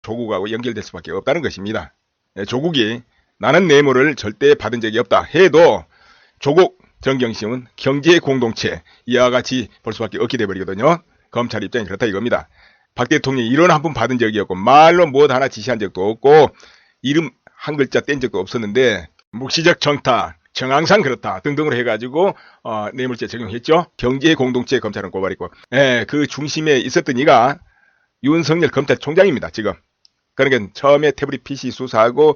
조국하고 연결될 수밖에 없다는 것입니다. 조국이 나는 뇌물을 절대 받은 적이 없다 해도 조국 정경심은 경제 공동체 이와 같이 볼 수밖에 없게 돼버리거든요. 검찰 입장이 그렇다 이겁니다. 박 대통령이 이런 한 푼 받은 적이 없고 말로 무엇 하나 지시한 적도 없고 이름 한 글자 뗀 적도 없었는데 묵시적 정타, 정황상 그렇다 등등으로 해가지고 뇌물죄 적용했죠. 경제 공동체 검찰은 고발했고 그 중심에 있었던 이가 윤석열 검찰총장입니다. 지금. 그러니까 처음에 태블릿 PC 수사하고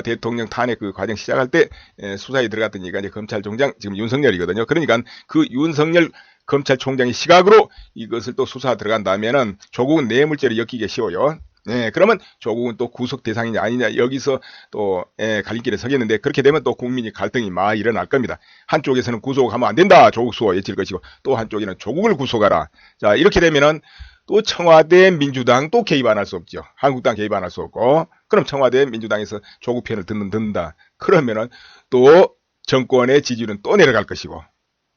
대통령 탄핵 그 과정 시작할 때 수사에 들어갔던 이가 이제 검찰총장 지금 윤석열이거든요. 그러니까 그 윤석열 검찰총장의 시각으로 이것을 또 수사 들어간다면은 조국은 뇌물죄로 엮이기 쉬워요. 그러면 조국은 또 구속 대상이냐 아니냐 여기서 또 갈림길에 서겠는데 그렇게 되면 또 국민이 갈등이 막 일어날 겁니다. 한쪽에서는 구속하면 안 된다 조국 수호 외칠 것이고 또 한쪽에는 조국을 구속하라. 자 이렇게 되면은 또 청와대 민주당 또 개입 안 할 수 없죠. 한국당 개입 안 할 수 없고 그럼 청와대 민주당에서 조국 편을 듣는다. 그러면은 또 정권의 지지율은 또 내려갈 것이고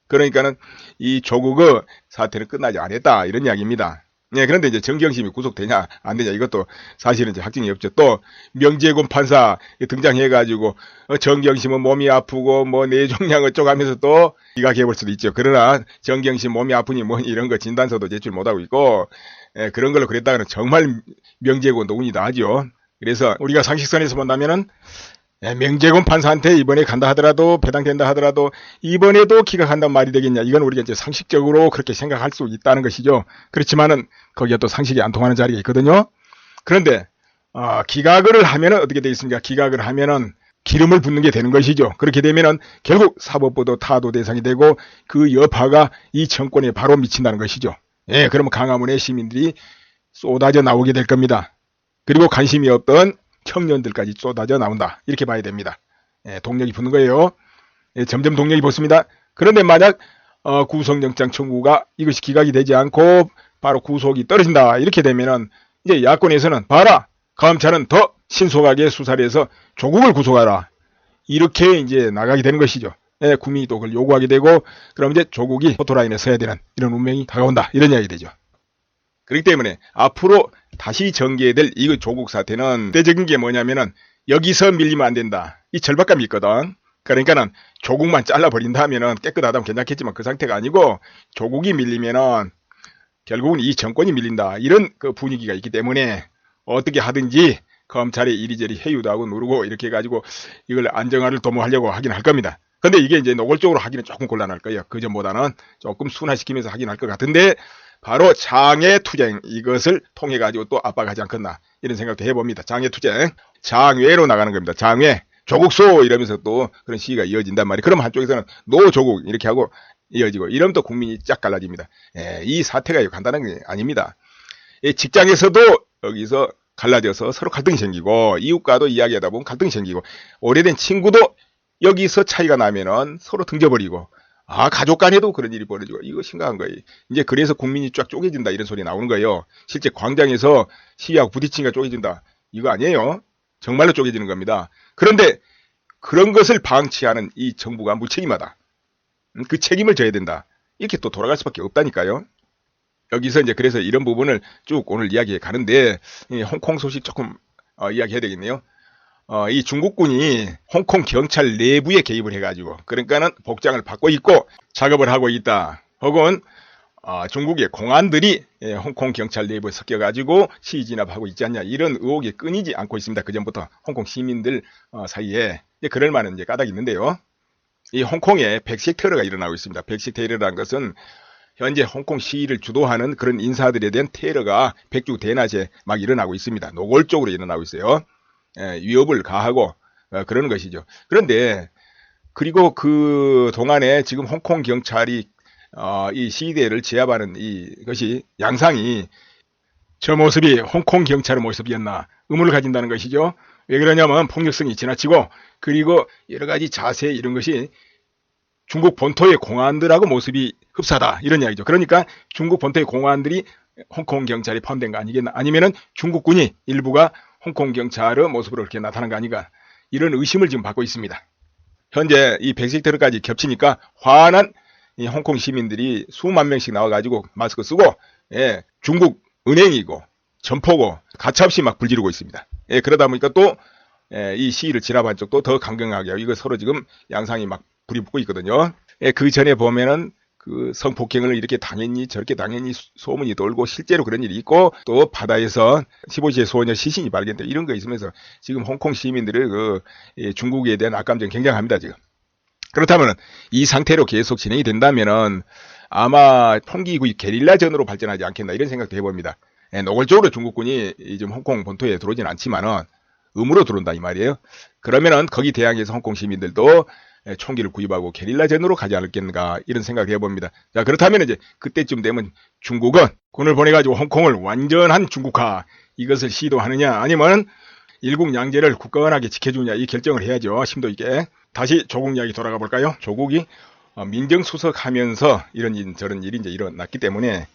그러니까는 이 조국의 사태는 끝나지 않았다 이런 이야기입니다. 그런데 이제 정경심이 구속되냐 안 되냐 이것도 사실은 이제 확정이 없죠. 또 명재곤 판사 등장해가지고 정경심은 몸이 아프고 뭐 뇌종양 어쩌고 하면서 또 기각해볼 수도 있죠. 그러나 정경심 몸이 아프니 뭐 이런 거 진단서도 제출 못하고 있고 그런 걸로 그랬다가는 정말 명재곤도 운이 나죠. 그래서 우리가 상식선에서 본다면은 명재곤 판사한테 이번에 간다 하더라도 배당된다 하더라도 이번에도 기각한다는 말이 되겠냐 이건 우리가 이제 상식적으로 그렇게 생각할 수 있다는 것이죠. 그렇지만은 거기에 또 상식이 안 통하는 자리가 있거든요. 그런데 기각을 하면은 어떻게 되겠습니까? 기각을 하면은 기름을 붓는 게 되는 것이죠. 그렇게 되면은 결국 사법부도 타도 대상이 되고 그 여파가 이 정권에 바로 미친다는 것이죠. 그러면 강화문의 시민들이 쏟아져 나오게 될 겁니다. 그리고 관심이 없던 청년들까지 쏟아져 나온다. 이렇게 봐야 됩니다. 동력이 붙는 거예요. 점점 동력이 붙습니다. 그런데 만약 구속영장 청구가 이것이 기각이 되지 않고 바로 구속이 떨어진다. 이렇게 되면은 이제 야권에서는 봐라. 검찰은 더 신속하게 수사를 해서 조국을 구속하라. 이렇게 이제 나가게 되는 것이죠. 국민이 또 그걸 요구하게 되고 그럼 이제 조국이 포토라인에 서야 되는 이런 운명이 다가온다. 이런 이야기 되죠. 그렇기 때문에 앞으로 다시 전개될 이 조국 사태는 대적인 게 뭐냐면은 여기서 밀리면 안 된다. 이 절박감이 있거든. 그러니까는 조국만 잘라버린다 하면은 깨끗하다면 괜찮겠지만 그 상태가 아니고 조국이 밀리면은 결국은 이 정권이 밀린다. 이런 그 분위기가 있기 때문에 어떻게 하든지 검찰이 이리저리 회유도 하고 누르고 이렇게 해가지고 이걸 안정화를 도모하려고 하긴 할 겁니다. 근데 이게 이제 노골적으로 하기는 조금 곤란할 거예요. 그전보다는 조금 순화시키면서 하긴 할 것 같은데 바로 장외투쟁 이것을 통해 가지고 또 압박하지 않겠나 이런 생각도 해봅니다. 장외투쟁 장외로 나가는 겁니다. 장외 조국소 이러면서 또 그런 시기가 이어진단 말이에요. 그럼 한쪽에서는 노 조국 이렇게 하고 이어지고 이러면 또 국민이 쫙 갈라집니다. 이 사태가 간단한 게 아닙니다. 직장에서도 여기서 갈라져서 서로 갈등이 생기고 이웃과도 이야기하다 보면 갈등이 생기고 오래된 친구도 여기서 차이가 나면은 서로 등져버리고 가족 간에도 그런 일이 벌어지고 이거 심각한 거예요. 이제 그래서 국민이 쫙 쪼개진다 이런 소리 나오는 거예요. 실제 광장에서 시위하고 부딪히니까 쪼개진다. 이거 아니에요. 정말로 쪼개지는 겁니다. 그런데 그런 것을 방치하는 이 정부가 무책임하다. 그 책임을 져야 된다. 이렇게 또 돌아갈 수밖에 없다니까요. 여기서 이제 그래서 이런 부분을 쭉 오늘 이야기해 가는데 홍콩 소식 조금 이야기해야 되겠네요. 이 중국군이 홍콩 경찰 내부에 개입을 해가지고 그러니까는 복장을 바꿔 입고 작업을 하고 있다. 혹은 중국의 공안들이 홍콩 경찰 내부에 섞여가지고 시위 진압하고 있지 않냐 이런 의혹이 끊이지 않고 있습니다. 그 전부터 홍콩 시민들 사이에 그럴 만한 이제 까닭이 있는데요. 이 홍콩에 백색 테러가 일어나고 있습니다. 백색 테러라는 것은 현재 홍콩 시위를 주도하는 그런 인사들에 대한 테러가 백주 대낮에 막 일어나고 있습니다. 노골적으로 일어나고 있어요. 위협을 가하고 그러는 것이죠. 그런데 그리고 그 동안에 지금 홍콩 경찰이 이 시위대를 제압하는 이것이 양상이 저 모습이 홍콩 경찰의 모습이었나 의문을 가진다는 것이죠. 왜 그러냐면 폭력성이 지나치고 그리고 여러 가지 자세 이런 것이 중국 본토의 공안들하고 모습이 흡사하다 이런 이야기죠. 그러니까 중국 본토의 공안들이 홍콩 경찰이 포함된 거 아니겠나 아니면은 중국군이 일부가 홍콩 경찰의 모습으로 이렇게 나타난 거 아닌가 이런 의심을 지금 받고 있습니다. 현재 이 백색 테러까지 겹치니까 화난 이 홍콩 시민들이 수만 명씩 나와가지고 마스크 쓰고 중국 은행이고 점포고 가차없이 막 불지르고 있습니다. 예, 그러다 보니까 또 이 시위를 진압한 쪽도 더 강경하게 하고 이거 서로 지금 양상이 막 불이 붙고 있거든요. 예, 그 전에 보면은 그 성폭행을 이렇게 당연히 저렇게 당연히 소문이 돌고 실제로 그런 일이 있고 또 바다에서 15세 소녀 시신이 발견돼 이런 거 있으면서 지금 홍콩 시민들의 중국에 대한 악감정이 굉장합니다 지금. 그렇다면 이 상태로 계속 진행이 된다면은 아마 통기구이 게릴라전으로 발전하지 않겠나 이런 생각도 해봅니다. 예, 노골적으로 중국군이 지금 홍콩 본토에 들어오진 않지만은 음으로 들어온다 이 말이에요. 그러면은 거기 대항해서 홍콩 시민들도 총기를 구입하고 게릴라전으로 가지 않을겠는가 이런 생각을 해봅니다. 자, 그렇다면 이제 그때쯤 되면 중국은 군을 보내가지고 홍콩을 완전한 중국화 이것을 시도하느냐 아니면 일국 양제를 굳건하게 지켜주느냐 이 결정을 해야죠. 심도 있게. 다시 조국 이야기 돌아가 볼까요? 조국이 민정수석하면서 이런 저런 일이 이제 일어났기 때문에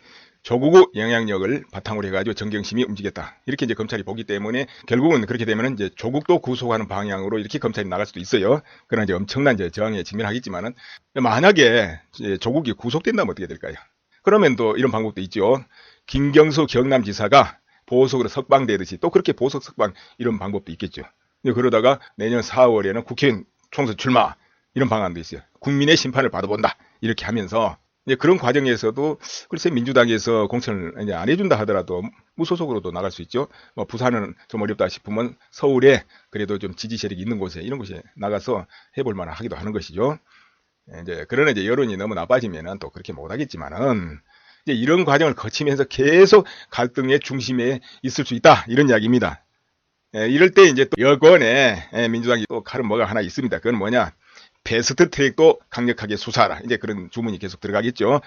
조국의 영향력을 바탕으로 해가지고 정경심이 움직였다. 이렇게 이제 검찰이 보기 때문에 결국은 그렇게 되면 이제 조국도 구속하는 방향으로 이렇게 검찰이 나갈 수도 있어요. 그러나 이제 엄청난 이제 저항에 직면하겠지만은 만약에 조국이 구속된다면 어떻게 될까요? 그러면 또 이런 방법도 있죠. 김경수 경남지사가 보석으로 석방되듯이 또 그렇게 보석 석방 이런 방법도 있겠죠. 그러다가 내년 4월에는 국회의원 총선 출마 이런 방안도 있어요. 국민의 심판을 받아본다 이렇게 하면서 이제 그런 과정에서도 글쎄 민주당에서 공천을 이제 안 해준다 하더라도 무소속으로도 나갈 수 있죠. 뭐 부산은 좀 어렵다 싶으면 서울에 그래도 좀 지지 세력이 있는 곳에 이런 곳에 나가서 해볼 만한 하기도 하는 것이죠. 이제 그러나 이제 여론이 너무 나빠지면은 또 그렇게 못 하겠지만은 이제 이런 과정을 거치면서 계속 갈등의 중심에 있을 수 있다 이런 이야기입니다. 이럴 때 이제 또 여권에 민주당이 또 칼은 뭐가 하나 있습니다. 그건 뭐냐? 패스트 트랙도 강력하게 수사하라. 이제 그런 주문이 계속 들어가겠죠.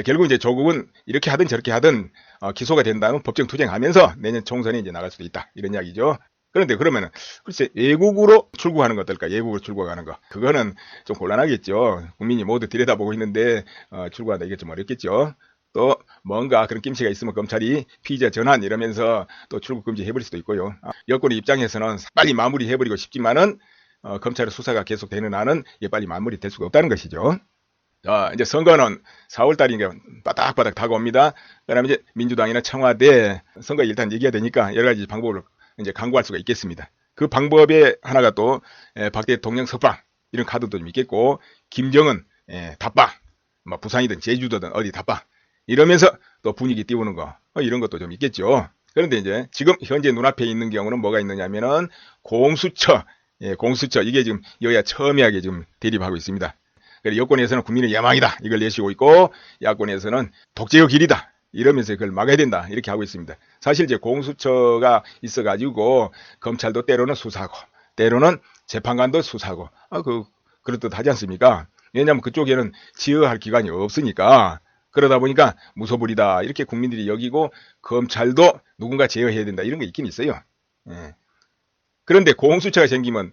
결국 이제 조국은 이렇게 하든 저렇게 하든 기소가 된다면 법정 투쟁하면서 내년 총선에 이제 나갈 수도 있다. 이런 이야기죠. 그런데 그러면은 글쎄 외국으로 출국하는 거 어떨까? 외국으로 출국하는 거. 그거는 좀 곤란하겠죠. 국민이 모두 들여다보고 있는데 출국하다 이게 좀 어렵겠죠. 또 뭔가 그런 낌새가 있으면 검찰이 피의자 전환 이러면서 또 출국 금지 해버릴 수도 있고요. 여권의 입장에서는 빨리 마무리해버리고 싶지만은 검찰의 수사가 계속되는 한은 이게 빨리 마무리될 수가 없다는 것이죠. 자, 이제 선거는 4월달이니까 바닥바닥 다가옵니다. 그러면 이제 민주당이나 청와대 선거 일단 얘기해야 되니까 여러 가지 방법을 이제 강구할 수가 있겠습니다. 그 방법의 하나가 또 박 대통령 석방 이런 카드도 좀 있겠고 김정은 답방 뭐 부산이든 제주도든 어디 답방 이러면서 또 분위기 띄우는 거 이런 것도 좀 있겠죠. 그런데 이제 지금 현재 눈앞에 있는 경우는 뭐가 있느냐면은 공수처 공수처 이게 지금 여야 첨예하게 지금 대립하고 있습니다. 그래서 여권에서는 국민의 야망이다 이걸 내시고 있고 야권에서는 독재의 길이다 이러면서 그걸 막아야 된다 이렇게 하고 있습니다. 사실 이제 공수처가 있어가지고 검찰도 때로는 수사하고 때로는 재판관도 수사하고 그렇듯 하지 않습니까? 왜냐하면 그쪽에는 지휘할 기관이 없으니까 그러다 보니까 무소불위다 이렇게 국민들이 여기고 검찰도 누군가 제어해야 된다 이런 게 있긴 있어요. 그런데 공수처가 생기면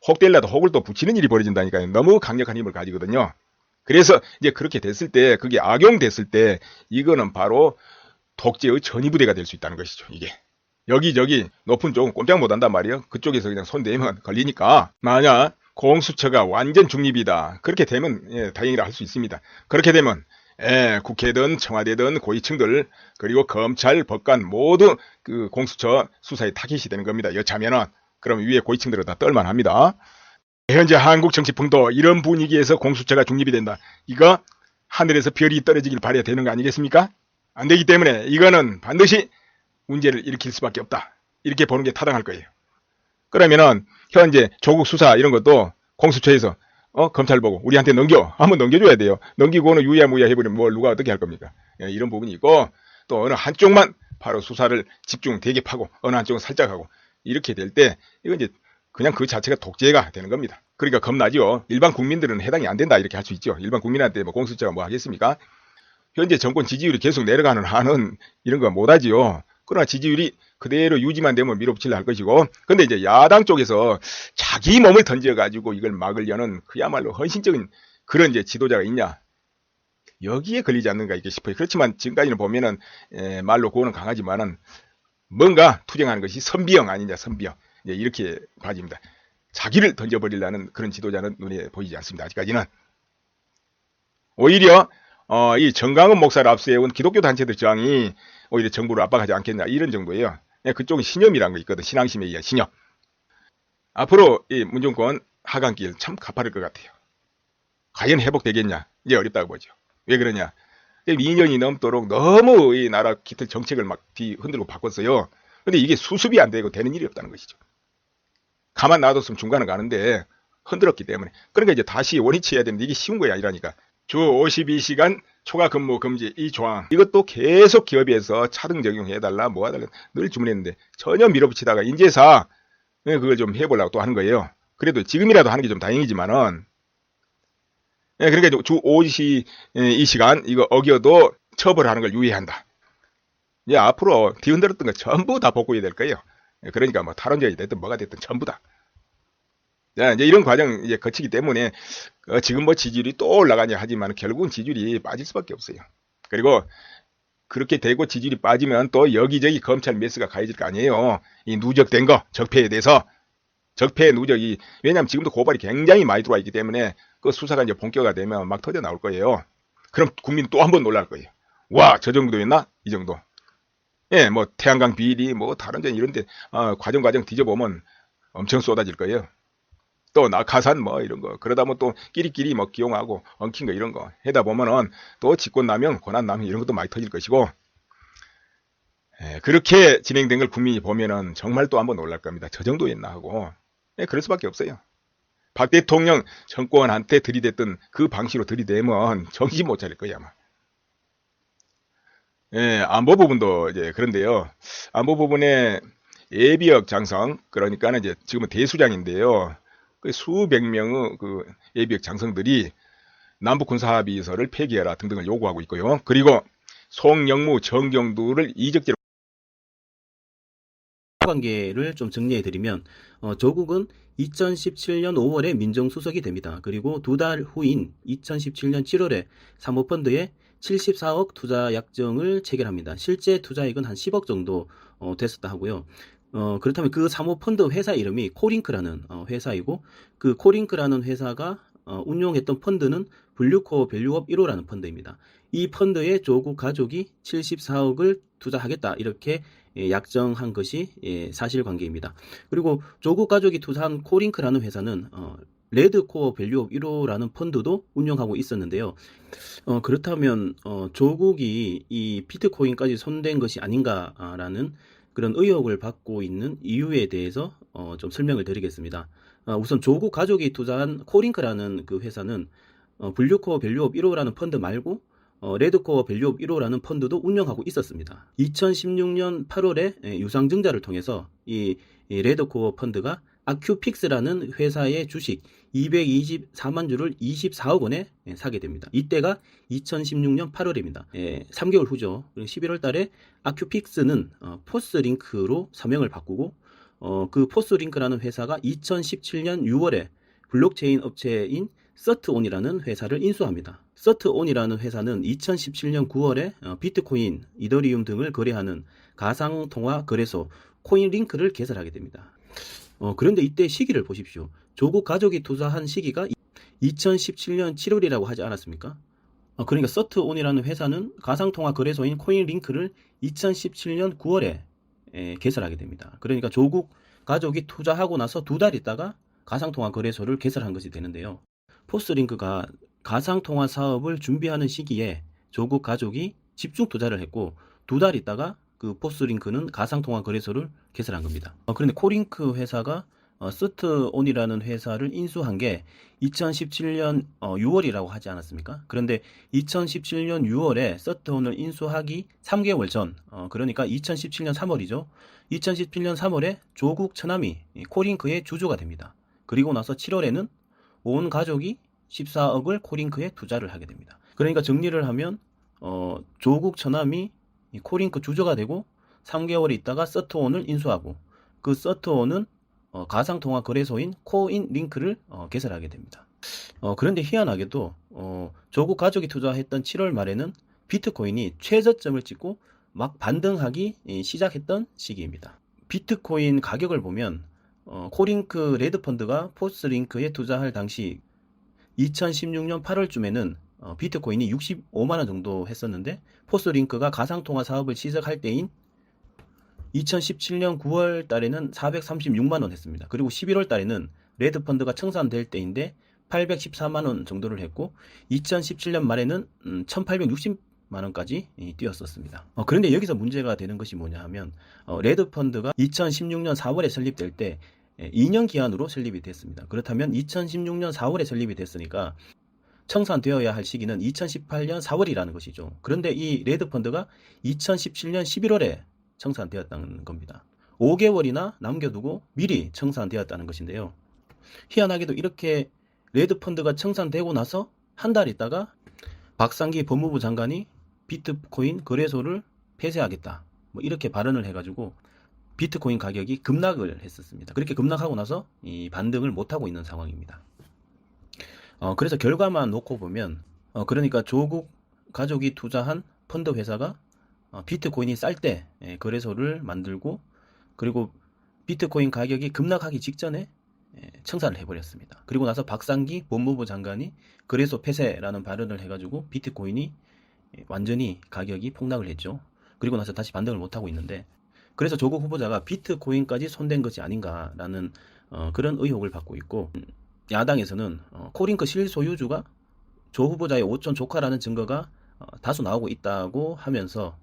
혹될라도 혹을 또 붙이는 일이 벌어진다니까요. 너무 강력한 힘을 가지거든요. 그래서 이제 그렇게 됐을 때 그게 악용됐을 때 이거는 바로 독재의 전위부대가 될 수 있다는 것이죠. 이게 여기저기 높은 쪽은 꼼짝 못한단 말이에요. 그쪽에서 그냥 손대면 걸리니까 만약 공수처가 완전 중립이다 그렇게 되면 다행이라 할 수 있습니다. 그렇게 되면 국회든 청와대든 고위층들 그리고 검찰 법관 모두 그 공수처 수사에 타깃이 되는 겁니다. 여차하면은 그럼 위에 고위층들은 다 떨만합니다. 현재 한국 정치 풍도 이런 분위기에서 공수처가 중립이 된다. 이거 하늘에서 별이 떨어지길 바라야 되는 거 아니겠습니까? 안 되기 때문에 이거는 반드시 문제를 일으킬 수밖에 없다. 이렇게 보는 게 타당할 거예요. 그러면은 현재 조국 수사 이런 것도 공수처에서 검찰 보고 우리한테 한번 넘겨줘야 돼요. 넘기고는 유야무야 해버리면 뭘 누가 어떻게 할 겁니까? 이런 부분이 있고 또 어느 한쪽만 바로 수사를 집중 대geb하고 어느 한쪽은 살짝 하고 이렇게 될 때 이건 이제 그냥 그 자체가 독재가 되는 겁니다. 그러니까 겁나죠. 일반 국민들은 해당이 안 된다 이렇게 할 수 있죠. 일반 국민한테 뭐 공수처가 뭐 하겠습니까? 현재 정권 지지율이 계속 내려가는 한은 이런 거 못하지요. 그러나 지지율이 그대로 유지만 되면 밀어붙이려 할 것이고 근데 이제 야당 쪽에서 자기 몸을 던져가지고 이걸 막으려는 그야말로 헌신적인 그런 이제 지도자가 있냐 여기에 걸리지 않는가 이렇게 싶어요. 그렇지만 지금까지는 보면은 말로 고는 강하지만은 뭔가 투쟁하는 것이 선비형 아니냐 선비형 이렇게 봐집니다. 자기를 던져버리려는 그런 지도자는 눈에 보이지 않습니다. 아직까지는 오히려 이 정강은 목사를 앞세운 기독교 단체들 저항이 오히려 정부를 압박하지 않겠냐 이런 정도예요. 그쪽은 신념이라는 거 있거든. 신앙심에 의한 신념. 앞으로 이 문정권 하강길 참 가파를 것 같아요. 과연 회복되겠냐? 이제 어렵다고 보죠. 왜 그러냐? 2년이 넘도록 너무 이 나라 기틀 정책을 막 흔들고 바꿨어요. 근데 이게 수습이 안 되고 되는 일이 없다는 것이죠. 가만 놔뒀으면 중간은 가는데 흔들었기 때문에. 그러니까 이제 다시 원위치해야 되는데 이게 쉬운 거야 아니라니까. 주 52시간 초과 근무 금지 이 조항. 이것도 계속 기업에서 차등 적용해달라 뭐 해달라 늘 주문했는데 전혀 밀어붙이다가 인제사 그걸 좀 해보려고 또 하는 거예요. 그래도 지금이라도 하는 게 좀 다행이지만은 그러니까 주 52시간 이거 어겨도 처벌하는 걸 유예한다. 이제 앞으로 뒤흔들었던 거 전부 다 복구해야 될 거예요. 그러니까 뭐 탈원전이 됐든 뭐가 됐든 전부 다. 자, 이제 이런 과정 이제 거치기 때문에 지금 뭐 지지율이 또 올라가냐 하지만 결국은 지지율이 빠질 수밖에 없어요. 그리고 그렇게 되고 지지율이 빠지면 또 여기저기 검찰 메스가 가해질 거 아니에요. 이 누적된 거 적폐에 대해서 적폐 누적이 왜냐하면 지금도 고발이 굉장히 많이 들어와 있기 때문에 그 수사가 이제 본격화되면 막 터져 나올 거예요. 그럼 국민 또 한 번 놀랄 거예요. 와, 저 정도였나? 이 정도. 예, 뭐 태양광 비리, 뭐 다른데 이런데 과정 뒤져보면 엄청 쏟아질 거예요. 또 낙하산 뭐 이런 거 그러다 보면 또 끼리끼리 뭐 기용하고 엉킨 거 이런 거 해다 보면은 또 직권남용, 권한남용 이런 것도 많이 터질 것이고 그렇게 진행된 걸 국민이 보면은 정말 또 한번 놀랄 겁니다. 저 정도였나 하고 그럴 수밖에 없어요. 박 대통령 정권한테 들이댔던 그 방식으로 들이대면 정신 못 차릴 거야 아마. 안보 부분도 이제 그런데요. 안보 부분에 예비역 장성 그러니까는 이제 지금은 대수장인데요. 그 수백 명의 그 예비역 장성들이 남북 군사합의서를 폐기해라 등등을 요구하고 있고요. 그리고 송영무, 정경두를 이적죄로 관계를 좀 정리해 드리면 조국은 2017년 5월에 민정수석이 됩니다. 그리고 두 달 후인 2017년 7월에 사모펀드에 74억 투자 약정을 체결합니다. 실제 투자액은 한 10억 정도 됐었다 하고요. 그렇다면 그 사모펀드 회사 이름이 코링크라는 회사이고 그 코링크라는 회사가 운용했던 펀드는 블루코어 밸류업 1호라는 펀드입니다. 이 펀드에 조국 가족이 74억을 투자하겠다 이렇게 약정한 것이 사실관계입니다. 그리고 조국 가족이 투자한 코링크라는 회사는 레드코어 밸류업 1호라는 펀드도 운영하고 있었는데요. 그렇다면 조국이 이 비트코인까지 손댄 것이 아닌가라는 그런 의혹을 받고 있는 이유에 대해서 좀 설명을 드리겠습니다. 우선 조국 가족이 투자한 코링크라는 그 회사는 블루코어 밸류업 1호라는 펀드 말고 레드코어 밸류업 1호라는 펀드도 운영하고 있었습니다. 2016년 8월에 유상증자를 통해서 이 레드코어 펀드가 아큐픽스라는 회사의 주식 224만 주를 24억 원에 사게 됩니다. 이때가 2016년 8월입니다. 3개월 후죠. 11월 달에 아큐픽스는 포스링크로 서명을 바꾸고 그 포스링크라는 회사가 2017년 6월에 블록체인 업체인 서트온이라는 회사를 인수합니다. 서트온이라는 회사는 2017년 9월에 비트코인, 이더리움 등을 거래하는 가상통화 거래소 코인링크를 개설하게 됩니다. 그런데 이때 시기를 보십시오. 조국 가족이 투자한 시기가 2017년 7월이라고 하지 않았습니까? 그러니까 서트온이라는 회사는 가상통화 거래소인 코인링크를 2017년 9월에 개설하게 됩니다. 그러니까 조국 가족이 투자하고 나서 두 달 있다가 가상통화 거래소를 개설한 것이 되는데요. 포스링크가 가상통화 사업을 준비하는 시기에 조국 가족이 집중 투자를 했고 두 달 있다가 그 포스링크는 가상통화 거래소를 개설한 겁니다. 그런데 코링크 회사가 서트온이라는 회사를 인수한 게 2017년 6월이라고 하지 않았습니까? 그런데 2017년 6월에 서트온을 인수하기 3개월 전, 그러니까 2017년 3월이죠. 2017년 3월에 조국 처남이 코링크의 주주가 됩니다. 그리고 나서 7월에는 온 가족이 14억을 코링크에 투자를 하게 됩니다. 그러니까 정리를 하면 조국 처남이 코링크 주주가 되고 3개월 있다가 서트온을 인수하고 그 서트온은 가상통화 거래소인 코인링크를 개설하게 됩니다. 그런데 희한하게도 조국 가족이 투자했던 7월 말에는 비트코인이 최저점을 찍고 막 반등하기 시작했던 시기입니다. 비트코인 가격을 보면 코링크 레드펀드가 포스링크에 투자할 당시 2016년 8월쯤에는 비트코인이 65만 원 정도 했었는데 포스링크가 가상통화 사업을 시작할 때인 2017년 9월 달에는 436만 원 했습니다. 그리고 11월 달에는 레드 펀드가 청산될 때인데 814만 원 정도를 했고 2017년 말에는 1860만 원까지 뛰었었습니다. 그런데 여기서 문제가 되는 것이 뭐냐 하면 레드 펀드가 2016년 4월에 설립될 때 2년 기한으로 설립이 됐습니다. 그렇다면 2016년 4월에 설립이 됐으니까 청산되어야 할 시기는 2018년 4월이라는 것이죠. 그런데 이 레드 펀드가 2017년 11월에 청산되었다는 겁니다. 5개월이나 남겨두고 미리 청산되었다는 것인데요. 희한하게도 이렇게 레드 펀드가 청산되고 나서 한 달 있다가 박상기 법무부 장관이 비트코인 거래소를 폐쇄하겠다. 뭐 이렇게 발언을 해가지고 비트코인 가격이 급락을 했었습니다. 그렇게 급락하고 나서 이 반등을 못하고 있는 상황입니다. 그래서 결과만 놓고 보면 그러니까 조국 가족이 투자한 펀드 회사가 비트코인이 쌀 때 거래소를 만들고 그리고 비트코인 가격이 급락하기 직전에 청산을 해버렸습니다. 그리고 나서 박상기 법무부 장관이 거래소 폐쇄라는 발언을 해가지고 비트코인이 완전히 가격이 폭락을 했죠. 그리고 나서 다시 반등을 못하고 있는데 그래서 조국 후보자가 비트코인까지 손댄 것이 아닌가라는 그런 의혹을 받고 있고 야당에서는 코링크 실소유주가 조 후보자의 오촌 조카라는 증거가 다수 나오고 있다고 하면서